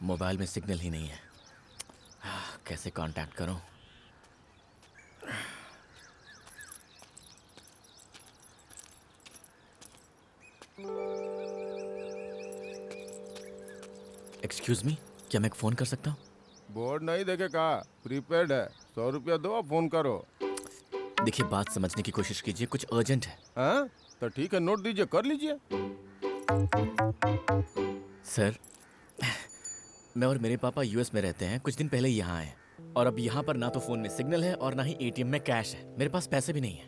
Mobile में signal ही नहीं है। कैसे कांटेक्ट करूं? एक्सक्यूज मी, क्या मैं एक फ़ोन कर सकता हूँ? बोर्ड नहीं देखे कहा, प्रीपेड है। 100 रुपया दो अब फोन करो। देखिए, बात समझने की कोशिश कीजिए, कुछ अर्जेंट है। हाँ तो ठीक है, नोट दीजिए, कर लीजिए। सर, मैं और मेरे पापा यूएस में रहते हैं। कुछ दिन पहले यहाँ आए और अब यहाँ पर ना तो फ़ोन में सिग्नल है और ना ही एटीएम में कैश है। मेरे पास पैसे भी नहीं है।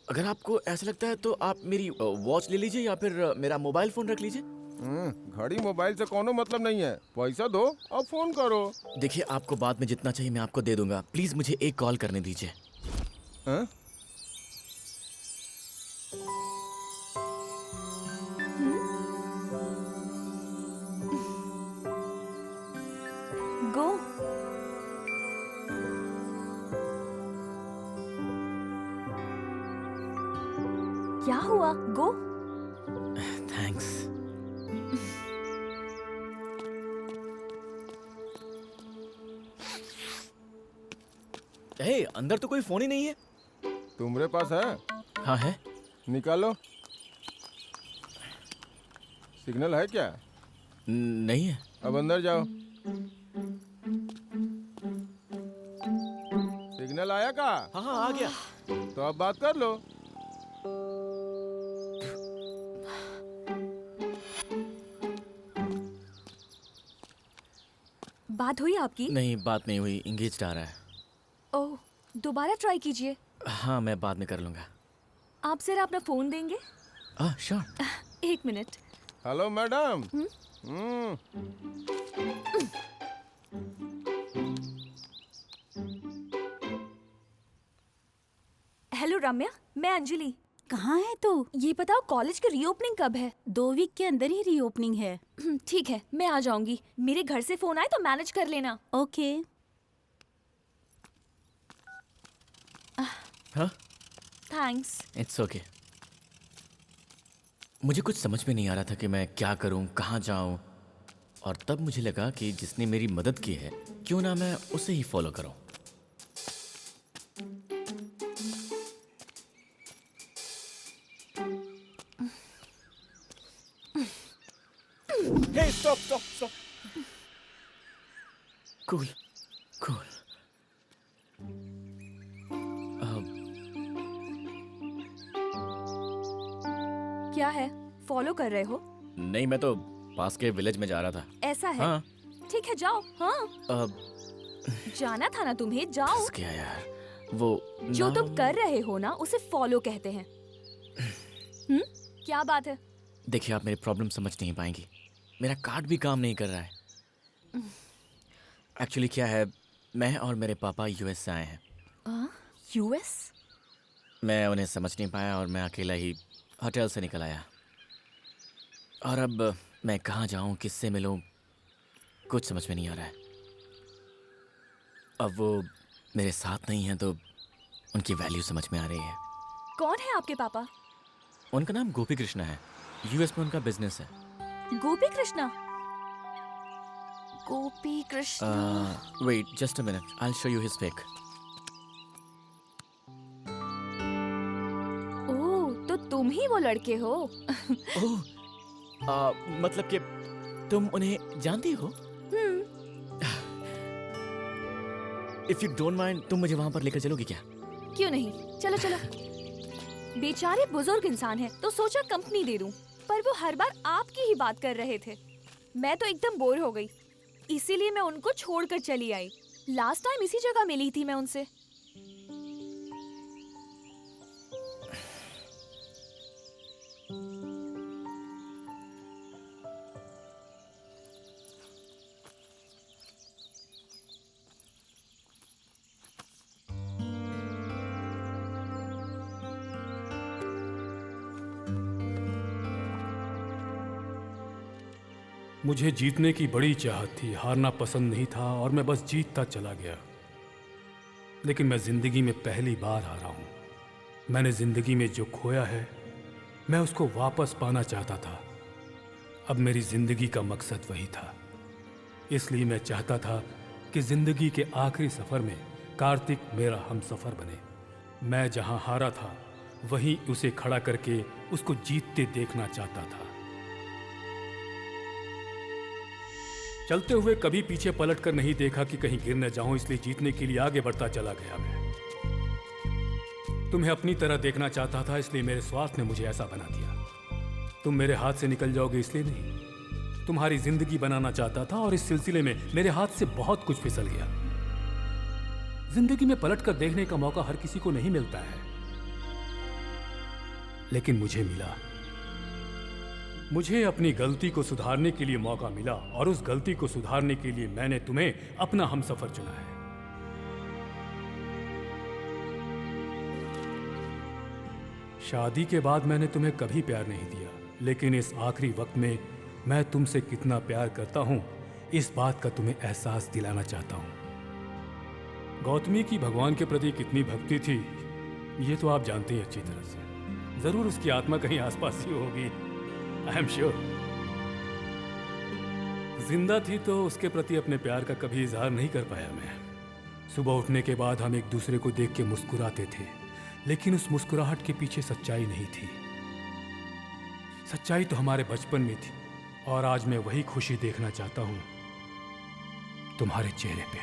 अगर आपको ऐसा लगता है तो आप मेरी वॉच ले लीजिए या फिर मेरा मोबाइल फ़ोन रख लीजिए। घड़ी मोबाइल से कोनो मतलब नहीं है। पैसा दो अब फोन करो। देखिए, आपको बाद में जितना चाहिए मैं आपको दे दूंगा। प्लीज़ मुझे एक कॉल करने दीजिए। हाँ? गो। क्या हुआ? गो। थैंक्स। हे, अंदर तो कोई फ़ोन ही नहीं है। तुम्हारे पास है? हाँ है। निकालो। सिग्नल है क्या? नहीं है। अब अंदर जाओ। सिग्नल आया का? हाँ हाँ, आ गया। तो अब बात कर लो। बात हुई आपकी? नहीं, बात नहीं हुई। इंगेज्ड आ रहा है। ओह, दोबारा ट्राई कीजिए। हाँ, मैं बाद में कर लूँगा। आप जरा अपना फोन देंगे? श्योर। 1 मिनट। Hello madam. हेलो रम्या, मैं अंजलि। कहाँ है तू? ये बताओ कॉलेज की रीओपनिंग कब है? 2 वीक के अंदर ही रीओपनिंग है। ठीक है, मैं आ जाऊंगी। मेरे घर से फोन आए तो मैनेज कर लेना। ओके। हाँ, थैंक्स। It's okay. मुझे कुछ समझ में नहीं आ रहा था कि मैं क्या करूं, कहाँ जाऊं, और तब मुझे लगा कि जिसने मेरी मदद की है क्यों ना मैं उसे ही फॉलो करूं। Hey, stop stop stop. Cool cool. क्या है, फॉलो कर रहे हो? नहीं, मैं तो पास के विलेज में जा रहा था। ऐसा है? हाँ। ठीक है, जाओ। हाँ, अब जाना था ना तुम्हें, जाओ। फंस गया यार। वो जो नाम- तुम कर रहे हो ना, उसे फॉलो कहते हैं। क्या बात है? देखिए, आप मेरी प्रॉब्लम समझ नहीं पाएंगी। मेरा कार्ड भी काम नहीं कर रहा है। एक्चुअली क्या है, मैं और मेरे पापा यूएस से आए हैं। यूएस? मैं उन्हें समझ नहीं पाया और मैं अकेला ही होटल से निकल आया। और अब मैं कहाँ जाऊँ, किससे मिलूँ, कुछ समझ में नहीं आ रहा है। अब वो मेरे साथ नहीं हैं तो उनकी वैल्यू समझ में आ रही है। कौन है आपके पापा? उनका नाम गोपी कृष्णा है। यूएस में उनका बिजनेस है। Gopi Krishna? Gopi Krishna. Wait just a minute, I will show you his pic. Oh, तो तुम ही वो लड़के हो। ओह, मतलब कि तुम उन्हें जानती हो? इफ यू डोंट माइंड, तुम मुझे वहां पर लेकर चलोगी क्या? क्यों नहीं, चलो चलो। बेचारे बुजुर्ग इंसान हैं, तो सोचा कंपनी दे दूं, पर वो हर बार आपकी ही बात कर रहे थे। मैं तो एकदम बोर हो गई, इसीलिए मैं उनको छोड़कर चली आई। लास्ट टाइम इसी जगह मिली थी मैं उनसे। मुझे जीतने की बड़ी चाहत थी, हारना पसंद नहीं था और मैं बस जीतता चला गया। लेकिन मैं जिंदगी में पहली बार हारा हूं। मैंने जिंदगी में जो खोया है मैं उसको वापस पाना चाहता था। अब मेरी जिंदगी का मकसद वही था। इसलिए मैं चाहता था कि जिंदगी के आखिरी सफर में कार्तिक मेरा हमसफर बने। मैं जहां हारा था वहीं उसे खड़ा करके उसको जीतते देखना चाहता था। चलते हुए कभी पीछे पलट कर नहीं देखा कि कहीं गिर न जाऊं, इसलिए जीतने के लिए आगे बढ़ता चला गया। मैं तुम्हें अपनी तरह देखना चाहता था, इसलिए मेरे स्वार्थ ने मुझे ऐसा बना दिया। तुम मेरे हाथ से निकल जाओगे इसलिए नहीं, तुम्हारी जिंदगी बनाना चाहता था और इस सिलसिले में मेरे हाथ से बहुत कुछ फिसल गया। जिंदगी में पलट कर देखने का मौका हर किसी को नहीं मिलता है, लेकिन मुझे मिला। मुझे अपनी गलती को सुधारने के लिए मौका मिला और उस गलती को सुधारने के लिए मैंने तुम्हें अपना हमसफर चुना है। शादी के बाद मैंने तुम्हें कभी प्यार नहीं दिया, लेकिन इस आखिरी वक्त में मैं तुमसे कितना प्यार करता हूं, इस बात का तुम्हें एहसास दिलाना चाहता हूं। गौतमी की भगवान के प्रति कितनी भक्ति थी, ये तो आप जानते ही अच्छी तरह से। जरूर उसकी आत्मा कहीं आसपास ही होगी, आई एम श्योर। जिंदा थी तो उसके प्रति अपने प्यार का कभी इजहार नहीं कर पाया मैं। सुबह उठने के बाद हम एक दूसरे को देख के मुस्कुराते थे, लेकिन उस मुस्कुराहट के पीछे सच्चाई नहीं थी। सच्चाई तो हमारे बचपन में थी, और आज मैं वही खुशी देखना चाहता हूं तुम्हारे चेहरे पे।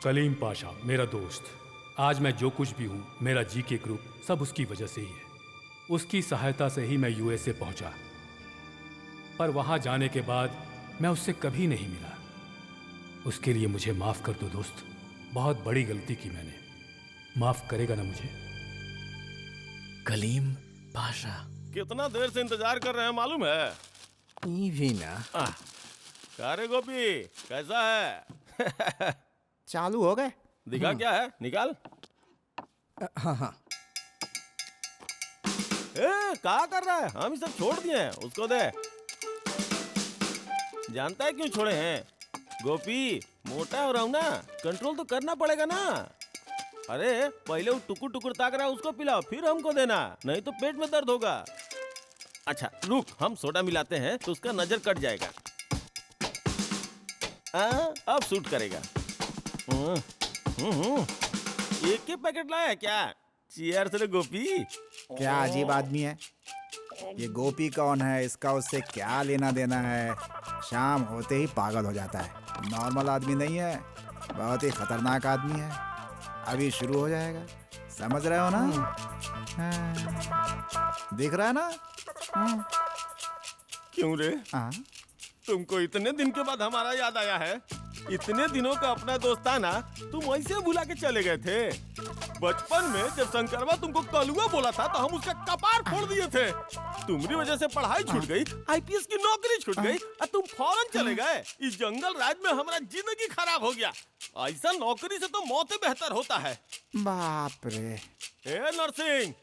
कलीम पाशा मेरा दोस्त, आज मैं जो कुछ भी हूं, मेरा जीके ग्रुप, सब उसकी वजह से ही है। उसकी सहायता से ही मैं यूएसए पहुंचा, पर वहां जाने के बाद मैं उससे कभी नहीं मिला। उसके लिए मुझे माफ कर दो दोस्त, बहुत बड़ी गलती की मैंने। माफ करेगा ना मुझे? कलीम पाशा, कितना देर से इंतजार कर रहे हैं मालूम है? ये भी ना। क्या रे गोपी, कैसा है? चालू हो गए? दिखा क्या है, निकाल। हाँ हाँ। क्या कर रहा है? हम ही सब छोड़ दिए हैं, उसको दे। जानता है क्यों छोड़े हैं? गोपी मोटा हो रहा हूं ना, कंट्रोल तो करना पड़ेगा ना। अरे पहले वो टुकुर टुकुर ताक रहा है, उसको पिलाओ, फिर हमको देना, नहीं तो पेट में दर्द होगा। अच्छा रुक, हम सोडा मिलाते हैं तो उसका नजर कट जाएगा। अब सूट करेगा। एक ही पैकेट लाया क्या? चीयर्स रे गोपी। क्या अजीब आदमी है ये। गोपी कौन है, इसका उससे क्या लेना देना है? शाम होते ही पागल हो जाता है। नॉर्मल आदमी नहीं है, बहुत ही खतरनाक आदमी है। अभी शुरू हो जाएगा, समझ रहे हो ना? हाँ। दिख रहा है ना? हाँ। क्यों रे? हाँ। तुमको इतने दिन के बाद हमारा याद आया है? इतने दिनों का अपना दोस्ताना तुम ऐसे भुला के चले गए थे। बचपन में जब शंकरवा तुमको कलुआ बोला था तो हम उसका कपार फोड़ दिए थे। तुम्हारी वजह से पढ़ाई छूट गई, आईपीएस की नौकरी छूट गई और तुम फौरन चले गए। इस जंगल राज में हमारा जिंदगी खराब हो गया। ऐसा नौकरी से तो मौत बेहतर होता है। बाप रे। ए नरसिंह,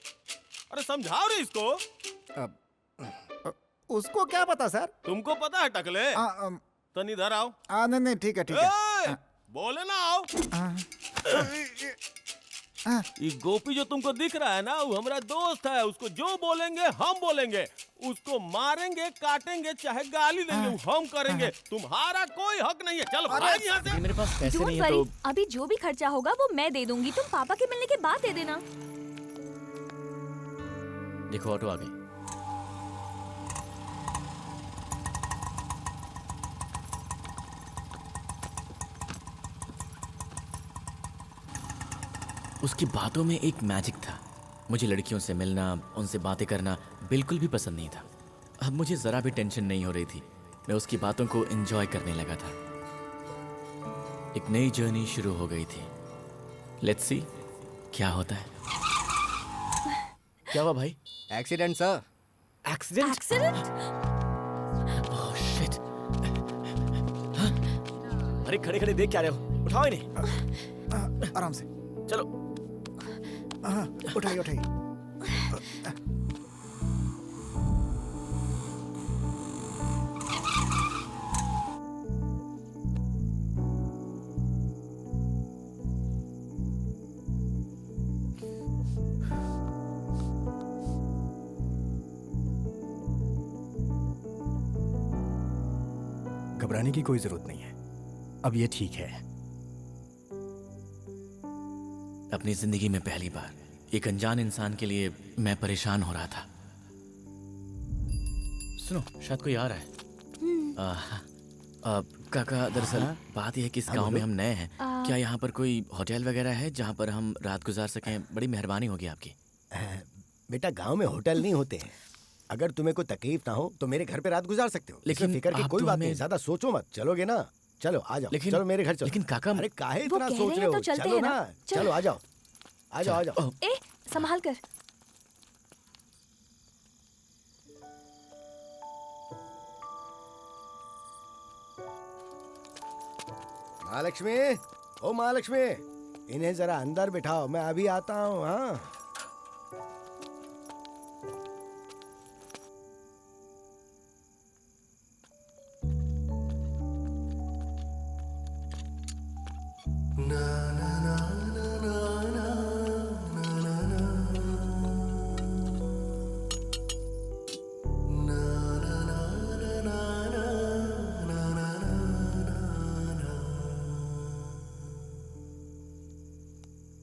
अरे समझाओ रे इसको। उसको क्या पता सर? तुमको पता है टकले? तन इधर आओ। नहीं नहीं, ठीक है ठीक है। बोले ना आओ। ये गोपी जो तुमको दिख रहा है ना, वो हमारा दोस्त है। उसको जो बोलेंगे हम बोलेंगे, उसको मारेंगे, काटेंगे, चाहे गाली देंगे, वो हम करेंगे। तुम्हारा कोई हक नहीं है। चलो भाग यहाँ से। मेरे पास पैसे डोंट नहीं है वरी, तो अभी जो भी खर्चा होगा वो मैं दे दूंगी। तुम पापा के मिलने के बाद दे देना। देखो ऑटो आ गई। उसकी बातों में एक मैजिक था। मुझे लड़कियों से मिलना, उनसे बातें करना बिल्कुल भी पसंद नहीं था। अब मुझे जरा भी टेंशन नहीं हो रही थी। मैं उसकी बातों को एंजॉय करने लगा था। एक नई जर्नी शुरू हो गई थी। लेट्स सी क्या होता है। क्या हुआ भाई? Accident sir. Accident? Accident? Oh shit. हाँ? अरे खड़े खड़े देख क्या रहे हो? उठाओ इन्हें। आराम से चलो। उठाइए उठाइए। घबराने की कोई जरूरत नहीं है। अब ये ठीक है। अपनी जिंदगी में पहली बार एक अनजान इंसान के लिए मैं परेशान हो रहा था। सुनो, शायद कोई आ रहा है। काका, दरअसल बात यह है कि इस गांव में हम नए हैं। क्या यहाँ पर कोई होटल वगैरह है जहाँ पर हम रात गुजार सकें? बड़ी मेहरबानी होगी आपकी। बेटा, गांव में होटल नहीं होते हैं। अगर तुम्हें कोई तकलीफ ना हो तो मेरे घर पे रात गुजार सकते हो। लेकिन फिक्र की आप कोई तो बात हमें- नहीं, ज्यादा सोचो मत। चलोगे ना? चलो आ जाओ। लेकिन- चलो मेरे घर चलो। लेकिन काका, अरे काहे वो इतना कह सोच रहे रहे हैं हो? तो चलते चलो हैं ना। ना, चलो। चलो आ जाओ, आ जाओ, आ जाओ। ए, संभाल कर। महालक्ष्मी, ओ महालक्ष्मी, इन्हें जरा अंदर बिठाओ, मैं अभी आता हूँ। हाँ,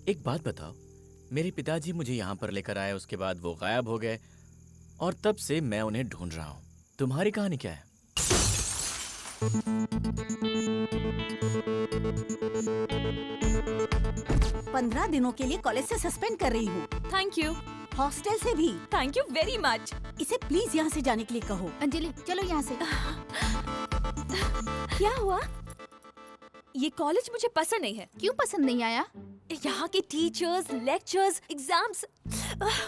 एक बात बताओ, मेरे पिताजी मुझे यहाँ पर लेकर आए, उसके बाद वो गायब हो गए और तब से मैं उन्हें ढूंढ रहा हूँ। तुम्हारी कहानी क्या है? पंद्रह दिनों के लिए कॉलेज से सस्पेंड कर रही हूँ, थैंक यू, हॉस्टल से भी। Thank you very much. इसे प्लीज यहाँ से जाने के लिए कहो। अंजलि चलो यहाँ से। क्या हुआ? ये कॉलेज मुझे पसंद नहीं है। क्यों पसंद नहीं आया? यहाँ के टीचर्स, लेक्चर्स, एग्जाम्स,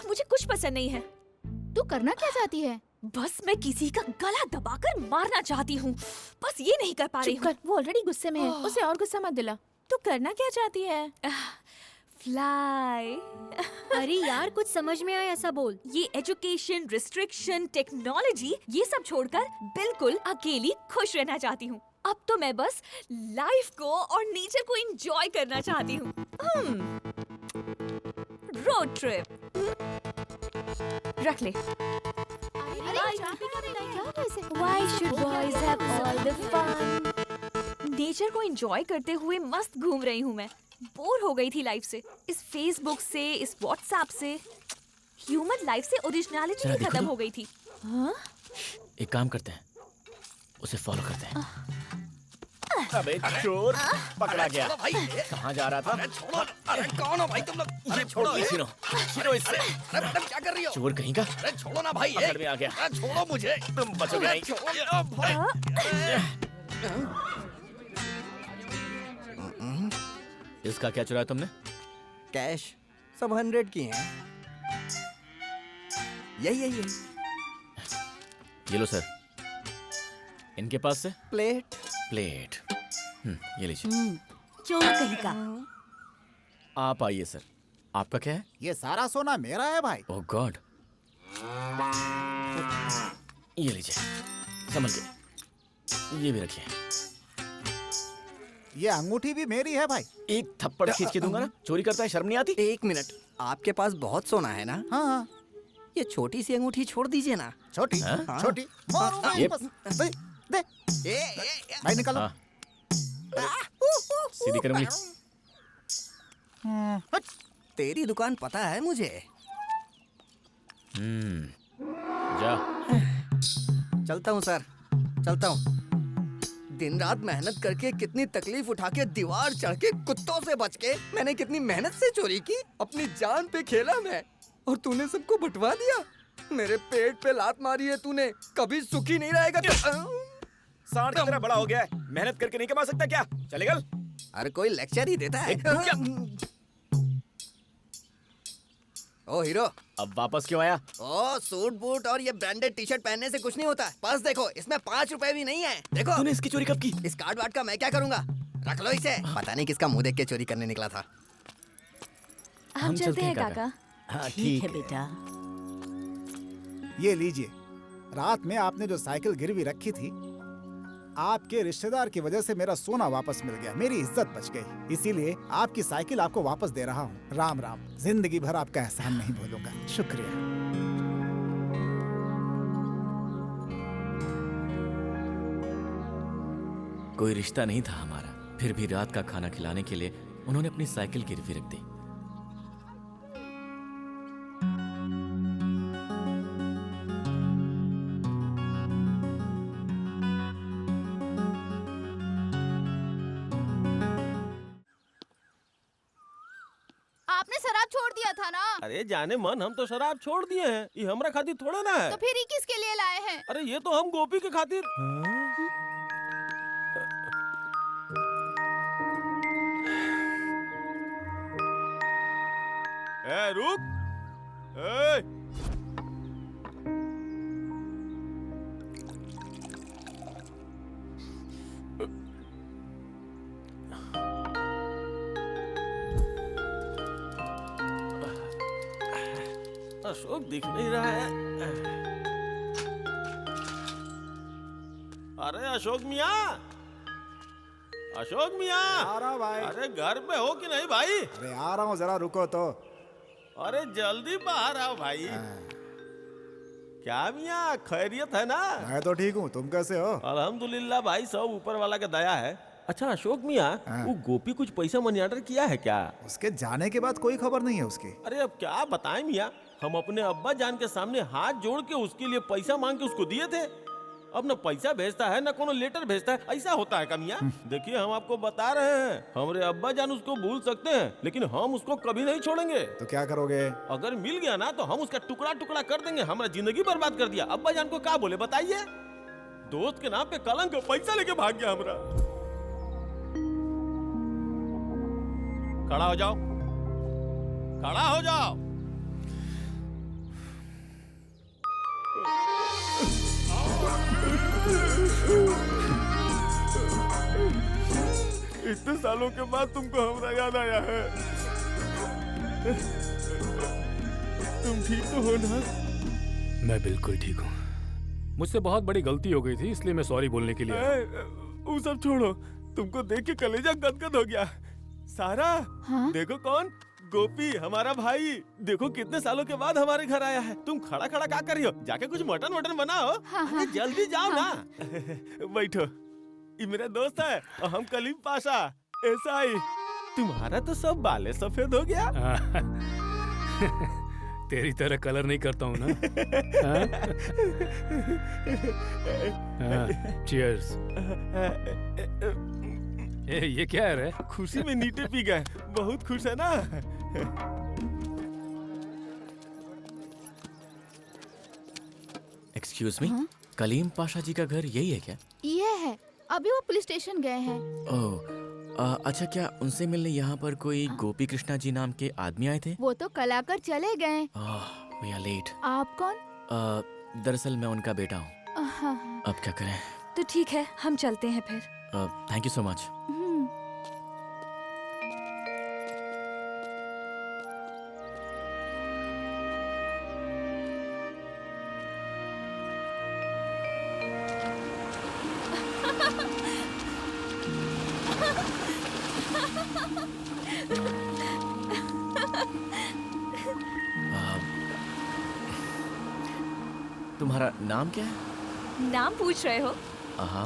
मुझे कुछ पसंद नहीं है। तू करना क्या चाहती है? बस मैं किसी का गला दबाकर मारना चाहती हूँ, बस ये नहीं कर पा रही चुप हूँ। कर, वो ऑलरेडी गुस्से में है, उसे और गुस्सा मत दिला। तू करना क्या चाहती है? फ्लाई। अरे यार, कुछ समझ में आए ऐसा बोल। ये एजुकेशन, रिस्ट्रिक्शन, टेक्नोलॉजी, ये सब छोड़कर बिल्कुल अकेली खुश रहना चाहती हूँ। अब तो मैं बस लाइफ को और नेचर को एंजॉय करना चाहती हूँ। रोड ट्रिप रख ले। Why should boys have all the fun? Nature को एंजॉय करते हुए मस्त घूम रही हूँ मैं। बोर हो गई थी लाइफ से, इस फेसबुक से, इस व्हाट्सएप से। ह्यूमन लाइफ से ओरिजिनलिटी जरा ही देखो खत्म तो। हो गई थी। हाँ? एक काम करते हैं, उसे फॉलो करते हैं। अबे चोर, पकड़ा गया। कहाँ जा रहा था? अरे कौन हो भाई तुम लोग? अरे छोड़ो, छीनो, छीनो इससे। अरे मैडम क्या कर रही हो? चोर कहीं का। अरे छोड़ो ना भाई, पकड़ में आ गया। अरे छोड़ो मुझे। तुम बचोगे नहीं। इसका क्या चुराया तुमने? कैश सब 100 की हैं। यही ये लो सर। इनके पास से प्लेट। प्लेट। ये लीजिए। चोर कहीं का। आप आइए सर। आपका क्या है? ये सारा सोना मेरा है भाई। ओह गॉड। ये लीजिए, संभल के। ये भी रखिए। ये अंगूठी भी मेरी है भाई। एक थप्पड़ खींच के दूंगा ना। चोरी करता है, शर्म नहीं आती? 1 मिनट, आपके पास बहुत सोना है ना? हाँ हाँ, ये छोटी सी अंगूठी छोड़ दीजिए ना। छोटी हाँ? छोटी मारो भाई, ये- बस। दे, दे। भाई निकालो। हाँ। सीधी कर उंगली। तेरी दुकान पता है मुझे। जा। चलता हूँ सर, चलता हूँ। दिन रात मेहनत करके, कितनी तकलीफ उठा के, दीवार चढ़ के, कुत्तों से बच के, मैंने कितनी मेहनत से चोरी की। अपनी जान पे खेला मैं, और तूने सबको बंटवा दिया। मेरे पेट पे लात मारी है तूने। कभी सुखी नहीं रहेगा तू। सांड की तरह बड़ा हो गया है। मेहनत करके नहीं कमा सकता क्या? चलेगा? अरे कोई लेक्चर ही देता है। ओ हीरो, अब वापस क्यों आया? ओ सूट बूट और ये ब्रांडेड टी शर्ट पहनने से कुछ नहीं होता। पर्स देखो, इसमें 5 रुपए भी नहीं है। देखो तूने इसकी चोरी कब की? इस कार्ड वार्ड का मैं क्या करूंगा? रख लो इसे। पता नहीं किसका मुंह देख के चोरी करने निकला था। हम चलते हैं काका। हाँ ठीक है बेटा। ये लीजिए। रात में आपने जो साइकिल गिरवी रखी थी, आपके रिश्तेदार की वजह से मेरा सोना वापस मिल गया, मेरी इज्जत बच गई। इसीलिए आपकी साइकिल आपको वापस दे रहा हूँ। राम राम। जिंदगी भर आपका एहसान नहीं भूलूंगा। शुक्रिया। कोई रिश्ता नहीं था हमारा, फिर भी रात का खाना खिलाने के लिए उन्होंने अपनी साइकिल गिरवी रख दी। आपने शराब छोड़ दिया था ना? अरे जाने मन, हम तो शराब छोड़ दिए हैं, ये हमरा खातिर थोड़े ना है। तो फिर ये किसके लिए लाए हैं? अरे ये तो हम गोपी के खातिर। ए रुक, ए अशोक दिख नहीं रहा है। अरे अशोक मियाँ, अशोक मियाँ, आ रहा हूँ भाई। अरे घर पे हो कि नहीं भाई? अरे आ रहा हूँ, जरा रुको तो। अरे जल्दी बाहर आओ भाई। क्या मियाँ, खैरियत है ना? मैं तो ठीक हूँ, तुम कैसे हो? अल्हम्दुलिल्लाह भाई, सब ऊपर वाला का दया है। अच्छा अशोक मियाँ, वो गोपी कुछ पैसा मनी ऑर्डर किया है क्या? उसके जाने के बाद कोई खबर नहीं है उसकी। अरे अब क्या बताएं मियाँ, हम अपने अब्बा जान के सामने हाथ जोड़ के उसके लिए पैसा मांग के उसको दिए थे। अब न पैसा भेजता है न कोनो लेटर भेजता है, ऐसा होता है क्या मियाँ? देखिए हम आपको बता रहे हैं, हमारे अब्बा जान उसको भूल सकते हैं, लेकिन हम उसको कभी नहीं छोड़ेंगे। तो क्या करोगे? अगर मिल गया ना तो हम उसका टुकड़ा टुकड़ा कर देंगे। हमारा जिंदगी बर्बाद कर दिया। अब्बा जान को क्या बोले बताइए? दोस्त के नाम पे कलंक, पैसा लेके भाग गया हमरा। खड़ा हो जाओ, खड़ा हो जाओ। इतने सालों के बाद तुमको हमरा याद आया है। तुम ठीक तो हो ना? मैं बिल्कुल ठीक हूँ। मुझसे बहुत बड़ी गलती हो गई थी, इसलिए मैं सॉरी बोलने के लिए आया। वो सब छोड़ो, तुमको देख के कलेजा गदगद हो गया। सारा, हाँ? देखो कौन, गोपी, हमारा भाई। देखो कितने सालों के बाद हमारे घर आया है। तुम खड़ा खड़ा क्या कर रही हो? जाके कुछ मटन वटन बनाओ। हाँ। जल्दी जाओ ना। बैठो, ये मेरा दोस्त है और हम कलीम पाशा। ऐसा ही तुम्हारा तो सब बाले सफेद हो गया। तेरी तरह कलर नहीं करता हूँ ना। चीयर्स। ये क्या है रे? खुशी में नीटे पी गए, बहुत खुश है ना? एक्सक्यूज मी, कलीम पाशा जी का घर यही है क्या? ये है, अभी वो पुलिस स्टेशन गए हैं। ओह, अच्छा, क्या उनसे मिलने यहाँ पर कोई गोपी कृष्णा जी नाम के आदमी आए थे? वो तो कल आकर चले गए। We are late. आप कौन? दरअसल मैं उनका बेटा हूँ। हाँ। अब क्या करें? तो ठीक है, हम चलते हैं फिर। Thank you so much. तुम्हारा नाम क्या है? नाम पूछ रहे हो? हाँ।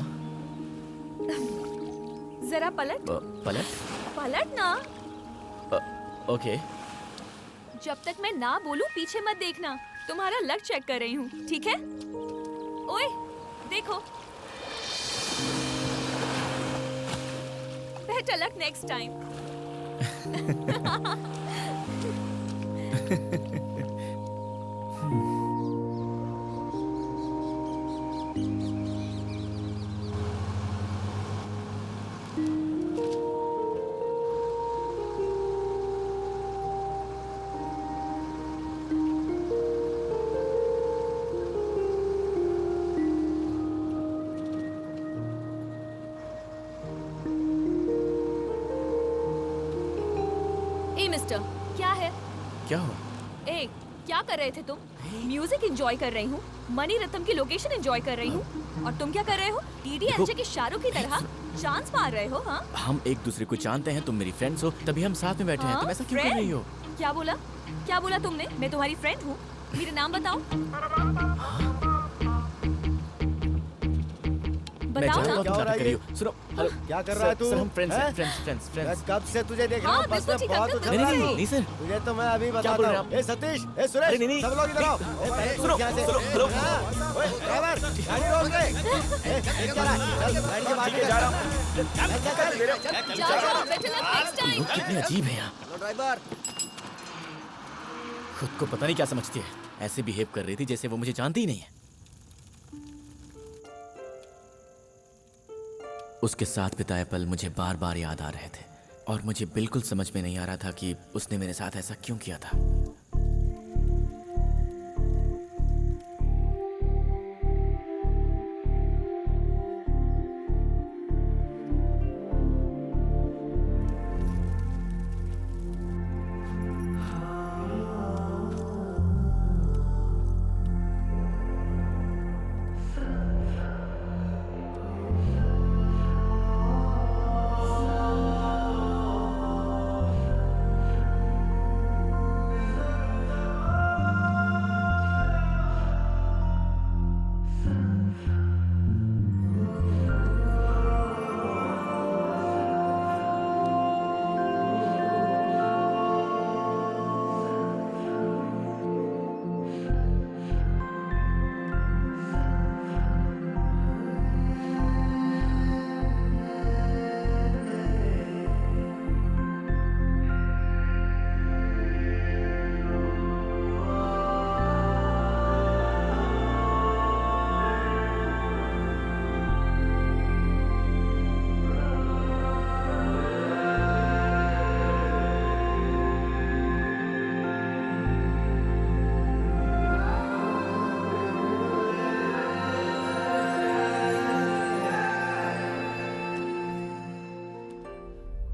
जरा पलट। पलट? पलट ना। ओके। जब तक मैं ना बोलूं पीछे मत देखना। तुम्हारा लक चेक कर रही हूँ, ठीक है? ओए, देखो। Better luck next time. Mister, क्या है? क्या हुआ? ए, क्या कर रहे थे तुम? म्यूजिक एंजॉय कर रही हूँ, मनी रत्नम की लोकेशन एंजॉय कर रही हूँ, और तुम क्या कर रहे हो? डीडी एलजे के शाहरुख की तरह चांस मार रहे हो? हाँ? हम एक दूसरे को जानते हैं, तुम मेरी फ्रेंड्स हो, तभी हम साथ में बैठे हैं। तुम ऐसा क्यों कर रही हो? क्या बोला? क्या बोला तुमने? मैं तुम्हारी फ्रेंड हूँ? मेरा नाम बताओ। मैं बताओ जानता हूँ ना। तुम क्या हो रहा नाटक है कर रही ये? हो। सुनो, हेलो क्या कर रहा है तू? सर हम फ्रेंड्स हैं? हैं, फ्रेंड्स मैं फ्रेंड्स। कब से तुझे देख रहा हाँ, हूँ, बस बिल्कुल में ठीक, बहुत अंकल, उछल नहीं रहा नहीं है नहीं तू। सर, तुझे तो मैं अभी क्या बताता बोल रहे हूँ। हैं ए सतीश, ए सुरेश, अरे नहीं, सब लोग इधर आओ। ए, पहले सुनो, तू यहाँ से। सुनो, हेलो। हाँ, ओए, ड्राइवर, गाड़ी रोक रे। ए, एक जरा, चल, गाड़ी के बाहर जा रहा निकल। हूँ। जाओ, better luck next time. लोग कितने अजीब हैं यहाँ। Hello driver. खुद को पता नहीं क्या समझती है, ऐसे बिहेव कर रही थी जैसे वो मुझे जानती ही नहीं है। उसके साथ बिताए पल मुझे बार बार याद आ रहे थे और मुझे बिल्कुल समझ में नहीं आ रहा था कि उसने मेरे साथ ऐसा क्यों किया था।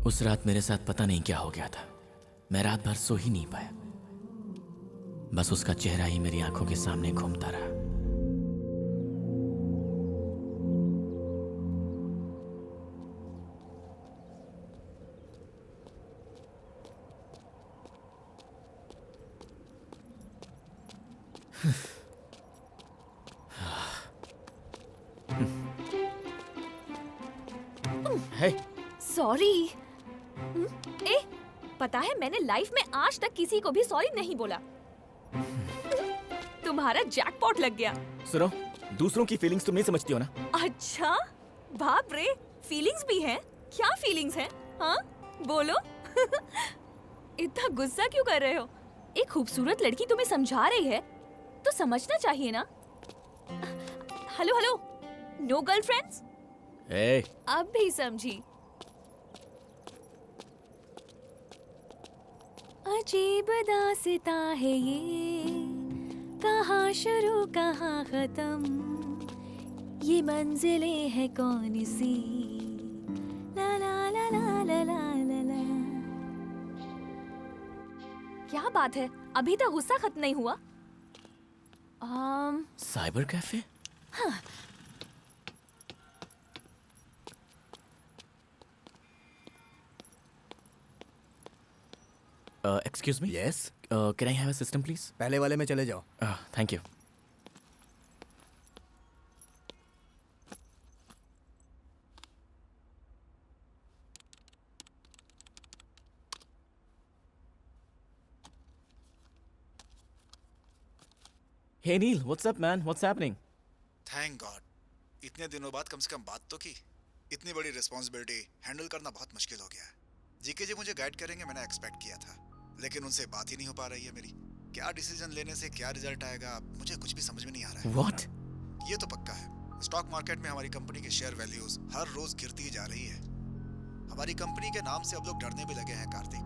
उस रात मेरे साथ पता नहीं क्या हो गया था। मैं रात भर सो ही नहीं पाया, बस उसका चेहरा ही मेरी आंखों के सामने घूमता रहा। है सॉरी। ए, पता है मैंने लाइफ में आज तक किसी को भी सॉरी नहीं बोला। तुम्हारा जैकपॉट लग गया। सुनो, दूसरों की फीलिंग्स तुम नहीं समझती हो ना। अच्छा, बाप रे, फीलिंग्स भी हैं? क्या फीलिंग्स हैं? हाँ, बोलो। इतना गुस्सा क्यों कर रहे हो? एक खूबसूरत लड़की तुम्हें समझा रही है तो समझना चाहिए ना। Hello hello, no girlfriends? ए, अब भी समझी। अजीब दास्तां है ये, कहाँ शुरू कहाँ खत्म, ये मंजिलें हैं कौन सी, ला ला ला ला ला ला ला ला। क्या बात है, अभी तक गुस्सा खत्म नहीं हुआ? Cyber cafe? Excuse me. Yes, can I have a system please? पहले वाले में चले जाओ। Thank you. Hey Neil, what's up man? What's happening? Thank God, इतने दिनों बाद कम से कम बात तो की। इतनी बड़ी रिस्पॉन्सिबिलिटी हैंडल करना बहुत मुश्किल हो गया है। जीके जी मुझे गाइड करेंगे मैंने एक्सपेक्ट किया था, लेकिन उनसे बात ही नहीं हो पा रही है मेरी। क्या डिसीजन लेने से क्या रिजल्ट आएगा मुझे कुछ भी समझ में नहीं आ रहा है। What? ये तो पक्का है, स्टॉक मार्केट में हमारी कंपनी के शेयर वैल्यूज हर रोज गिरती जा रही है। हमारी कंपनी के नाम से अब लोग डरने भी लगे हैं कार्तिक।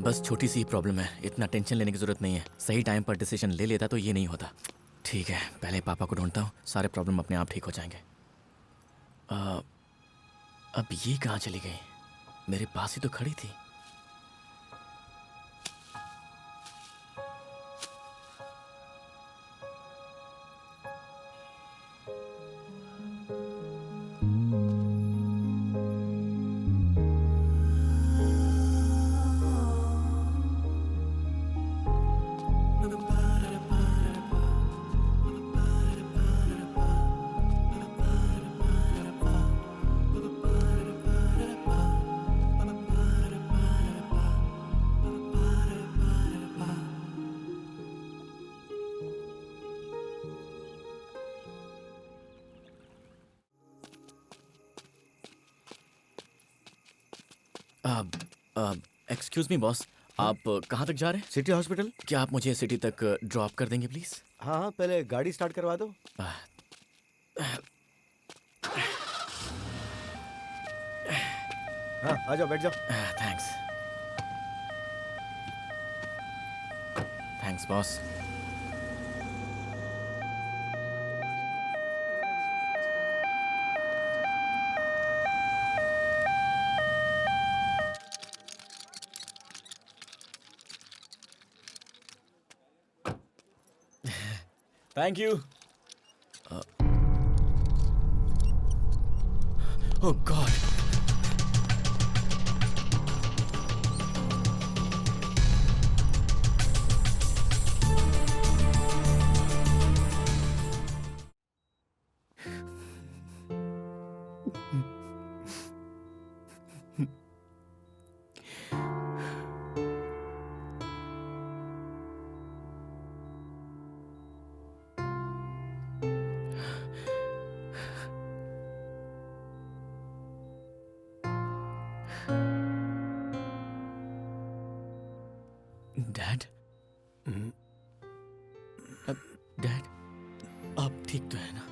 बस छोटी सी प्रॉब्लम है, इतना टेंशन लेने की जरूरत नहीं है। सही टाइम पर डिसीजन ले लेता तो ये नहीं होता। ठीक है, पहले पापा को ढूंढता हूँ, सारे प्रॉब्लम अपने आप ठीक हो जाएंगे। अब ये कहाँ चली गई? मेरे पास ही तो खड़ी थी। एक्सक्यूज मी बॉस, आप कहाँ तक जा रहे हैं? City hospital. क्या आप मुझे सिटी तक ड्रॉप कर देंगे प्लीज? हाँ हाँ, पहले गाड़ी स्टार्ट करवा दो। हाँ, आ जाओ, बैठ जाओ। Thanks. Thanks boss. Thank you. Oh God. Dad, dad, आप ठीक तो है ना?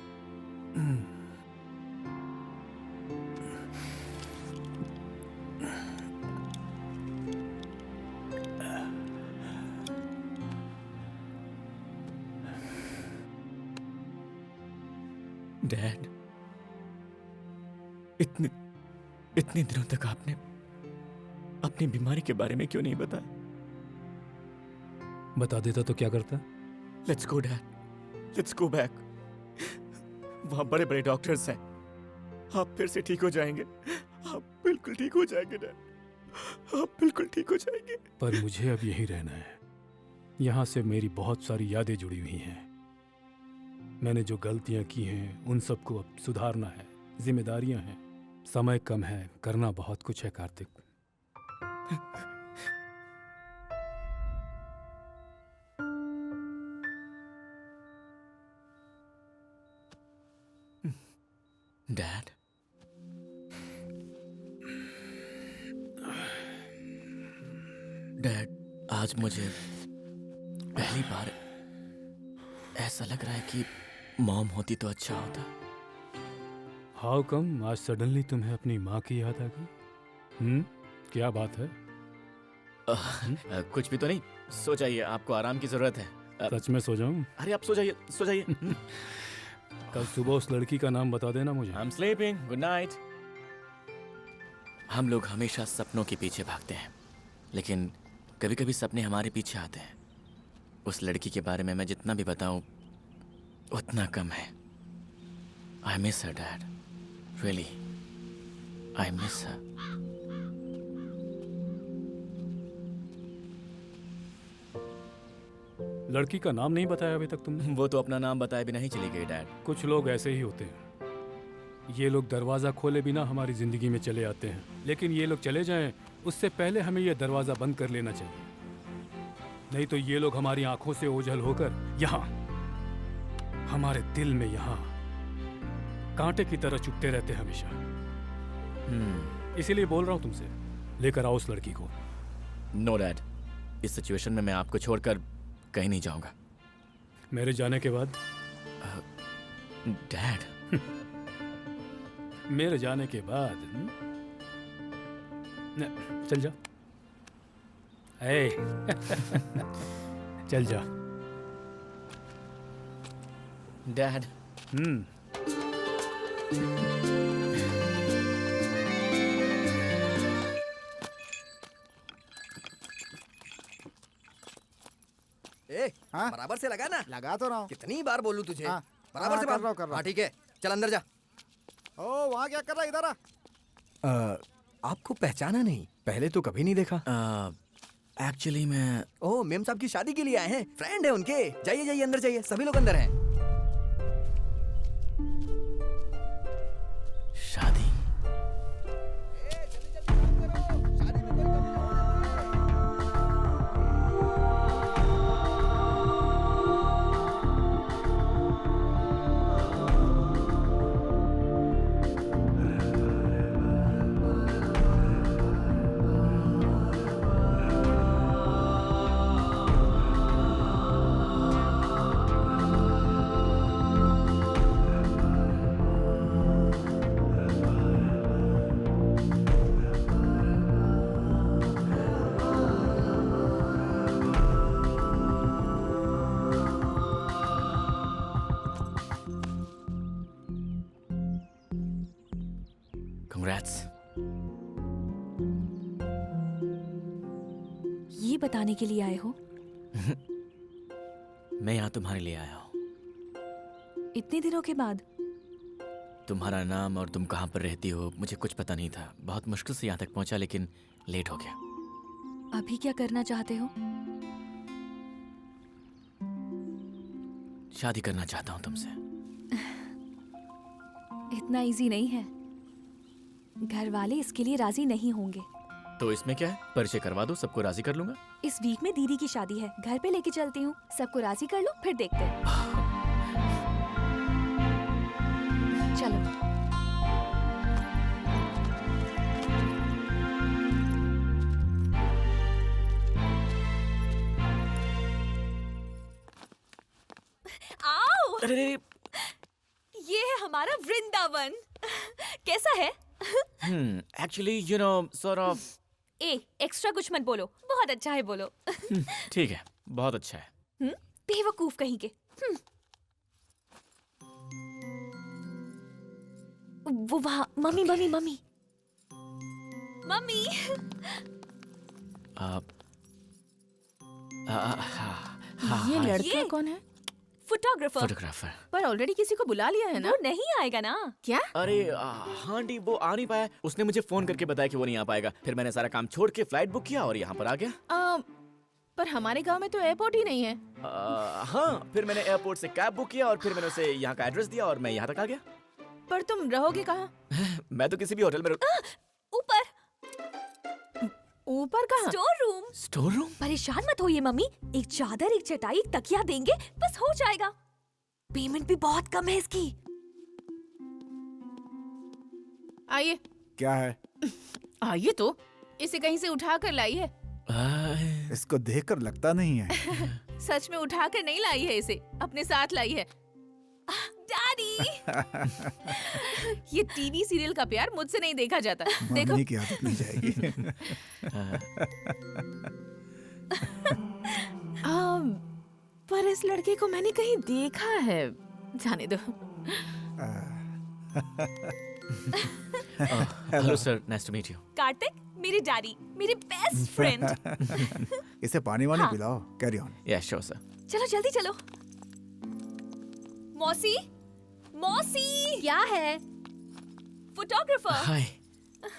डैड, इतने दिनों तक आपने अपनी बीमारी के बारे में क्यों नहीं बताया? बता देता तो क्या करता? Let's go dad, let's go back. वहां बड़े बड़े डॉक्टर्स हैं, आप फिर से ठीक हो जाएंगे। आप बिल्कुल ठीक हो जाएंगे डैड, आप बिल्कुल ठीक हो जाएंगे। पर मुझे अब यहीं रहना है। यहाँ से मेरी बहुत सारी यादें जुड़ी हुई हैं। मैंने जो गलतियाँ की हैं उन सबको अब सुधारना है, जिम्मेदारियाँ हैं। समय कम है, करना बहुत कुछ है कार्तिक। डैड, डैड, आज मुझे पहली बार ऐसा लग रहा है कि मॉम होती तो अच्छा होता। हाउ कम आज सडनली तुम्हें अपनी माँ की याद आ गई? क्या बात है? कुछ भी तो नहीं, सो जाइए, आपको आराम की जरूरत है। सच में सो जाऊं? अरे आप सो जाइए, सो जाइए। कल सुबह उस लड़की का नाम बता देना मुझे। I'm sleeping. Good night. हम लोग हमेशा सपनों के पीछे भागते हैं, लेकिन कभी कभी सपने हमारे पीछे आते हैं। उस लड़की के बारे में मैं जितना भी बताऊं उतना कम है। I miss her, Dad. Really, I miss her. लड़की का नाम नहीं बताया अभी तक तुमने? वो तो अपना नाम बताए बिना ही चली गई डैड। कुछ लोग ऐसे ही होते हैं। ये लोग दरवाज़ा खोले बिना हमारी ज़िंदगी में चले आते हैं, लेकिन ये लोग चले जाएं उससे पहले हमें ये दरवाज़ा बंद कर लेना चाहिए। नहीं तो ये लोग हमारी आंखों से ओझल होकर यहाँ हमारे दिल में यहाँ कांटे की तरह चुभते रहते हैं हमेशा। इसीलिए बोल रहा हूँ तुमसे, लेकर आओ उस लड़की को। नो डैड, इस सिचुएशन में मैं आपको छोड़कर कहीं नहीं जाऊंगा। मेरे जाने के बाद? डैड, मेरे जाने के बाद? चल जा। ए, चल जा। डैड, ए, हाँ? बराबर से लगा ना। लगा तो रहा हूँ। कितनी बार बोलूं तुझे? हाँ, बराबर से कर बात रहा हूँ, कर रहा हूँ। हाँ ठीक है, चल अंदर जा। ओ वहाँ क्या कर रहा है, इधर आ। आपको पहचाना नहीं? पहले तो कभी नहीं देखा। एक्चुअली मैं ओह, मेम साहब की शादी के लिए आए हैं। फ्रेंड है उनके। जाइए जाइए अंदर जाइए, सभी लोग अंदर हैं। शादी। Congrats. ये बताने के लिए आए हो? मैं यहाँ तुम्हारे लिए आया हूँ। इतने दिनों के बाद? तुम्हारा नाम और तुम कहाँ पर रहती हो मुझे कुछ पता नहीं था। बहुत मुश्किल से यहाँ तक पहुँचा, लेकिन लेट हो गया। अभी क्या करना चाहते हो? शादी करना चाहता हूँ तुमसे। इतना इजी नहीं है। घर वाले इसके लिए राजी नहीं होंगे। तो इसमें क्या है, परिचय करवा दो, सबको राजी कर लूंगा। इस वीक में दीदी की शादी है, घर पे लेके चलती हूँ, सबको राजी कर लो, फिर देखते हैं। चलो। आओ! अरे ये है हमारा वृंदावन। कैसा है? Actually you know sort of. Extra कुछ मत बोलो, बहुत अच्छा है बोलो। ठीक है, बहुत अच्छा है। बेवकूफ कहीं के। वो वहाँ मम्मी मम्मी मम्मी मम्मी। ये लड़का कौन है? फोटोग्राफर। फोटोग्राफर। पर ऑलरेडी किसी को बुला लिया है ना? वो नहीं आएगा ना? क्या? अरे हाँ डी, वो आ नहीं पाया। उसने मुझे फोन करके बताया कि वो नहीं आ पाएगा। फिर मैंने सारा काम छोड़ के फ्लाइट बुक किया और यहाँ पर आ गया। पर हमारे गांव में तो एयरपोर्ट ही नहीं है। हाँ, फिर मैंने एयरपोर्ट से कैब बुक किया और फिर मैंने उसे यहाँ का एड्रेस दिया और मैं यहाँ तक आ गया। पर तुम रहोगे कहाँ? मैं तो किसी भी होटल में ऊपर। ऊपर कहाँ? Store room. Store room? परेशान मत होइए मम्मी, एक चादर, एक चटाई, एक तकिया देंगे, बस हो जाएगा। पेमेंट भी बहुत कम है इसकी। आइए। क्या है? आइए तो, इसे कहीं से उठा कर लाई है। इसको देखकर लगता नहीं है। सच में उठा कर नहीं लाई है, इसे अपने साथ लाई है। डैडी। ये टीवी सीरियल का प्यार मुझसे नहीं देखा जाता। देखो। मम्मी की आदत नहीं जाएगी। पर इस लड़के को मैंने कहीं देखा है। जाने दो। Hello sir, nice to meet you. Kartik, मेरे डैडी, मेरे बेस्ट फ्रेंड। इसे पानी वानी पिलाओ। Carry on. Yeah sure sir. चलो जल्दी चलो। मौसी, मौसी। क्या है? फोटोग्राफर। हाय।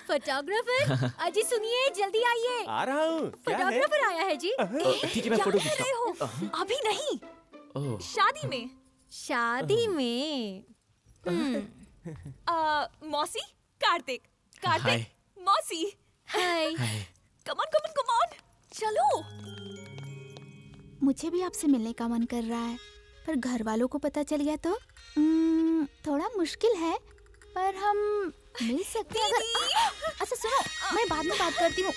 फोटोग्राफर? अजी सुनिए, जल्दी आइए। आ रहा हूँ। क्या है? फोटोग्राफर आया है जी। ठीक है, मैं क्या फोटो कर खींचता रहे हो? अभी नहीं, हूँ। शादी में। शादी में? मौसी, कार्तिक, कार्तिक, हाय। मौसी। Hi. Come on come on come on, चलो। मुझे भी आपसे मिलने का मन कर रहा है, पर घर वालों को पता चल गया तो थोड़ा मुश्किल है, पर हम मिल सकते हैं अगर। अच्छा सुनो, मैं बाद में बात करती हूँ।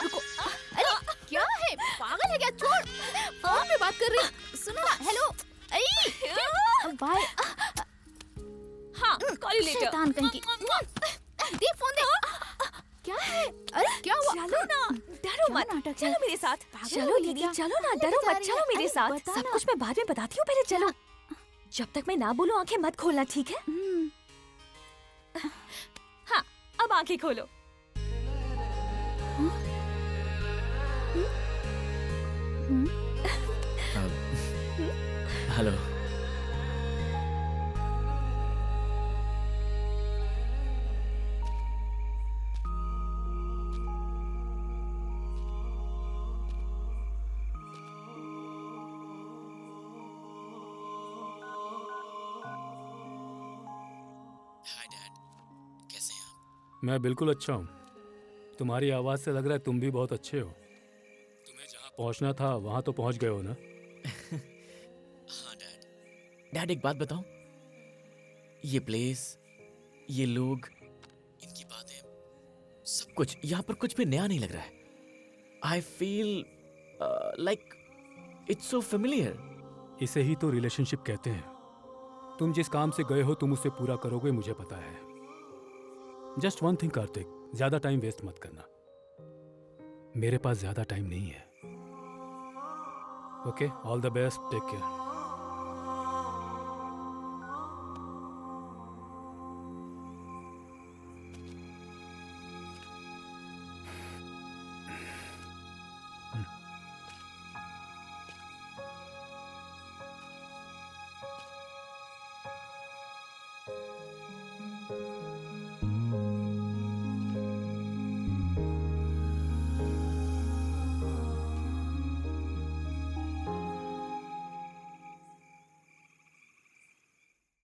रुको। अरे क्या है, पागल है क्या? छोड़, फोन पे बात कर रही। सुनो ना, हेलो। बाय। हाँ, कॉल यू लेटर। शैतान कहीं की। दे फोन दे। क्या है? अरे क्या हुआ? चलो ना। डरो क्या मत, नाटक है? चलो मेरे साथ। पागल चलो हो गई दीदी, क्या? चलो ना, कहाँ डरो लेके जा मत, रही चलो है? मेरे अरे, साथ। बता सब ना। कुछ मैं बाद में बताती हूँ, पहले चलो। जब तक मैं ना बोलूं आंखें मत खोलना, ठीक है? हाँ, अब आंखें खोलो। हेलो। हाय डैड, कैसे हैं आप? मैं बिल्कुल अच्छा हूँ। तुम्हारी आवाज़ से लग रहा है तुम भी बहुत अच्छे हो। तुम्हें जहाँ पहुँचना था वहाँ तो पहुँच गए हो ना? हाँ डैड। डैड एक बात बताऊं? ये प्लेस, ये लोग, इनकी बातें, सब कुछ यहाँ पर कुछ भी नया नहीं लग रहा है। I feel like it's so familiar. इसे ही तो रिलेशनशिप कहते हैं। तुम जिस काम से गए हो तुम उसे पूरा करोगे, मुझे पता है। जस्ट वन थिंग कार्तिक, ज्यादा टाइम वेस्ट मत करना। मेरे पास ज्यादा टाइम नहीं है। Okay, all the best, take care.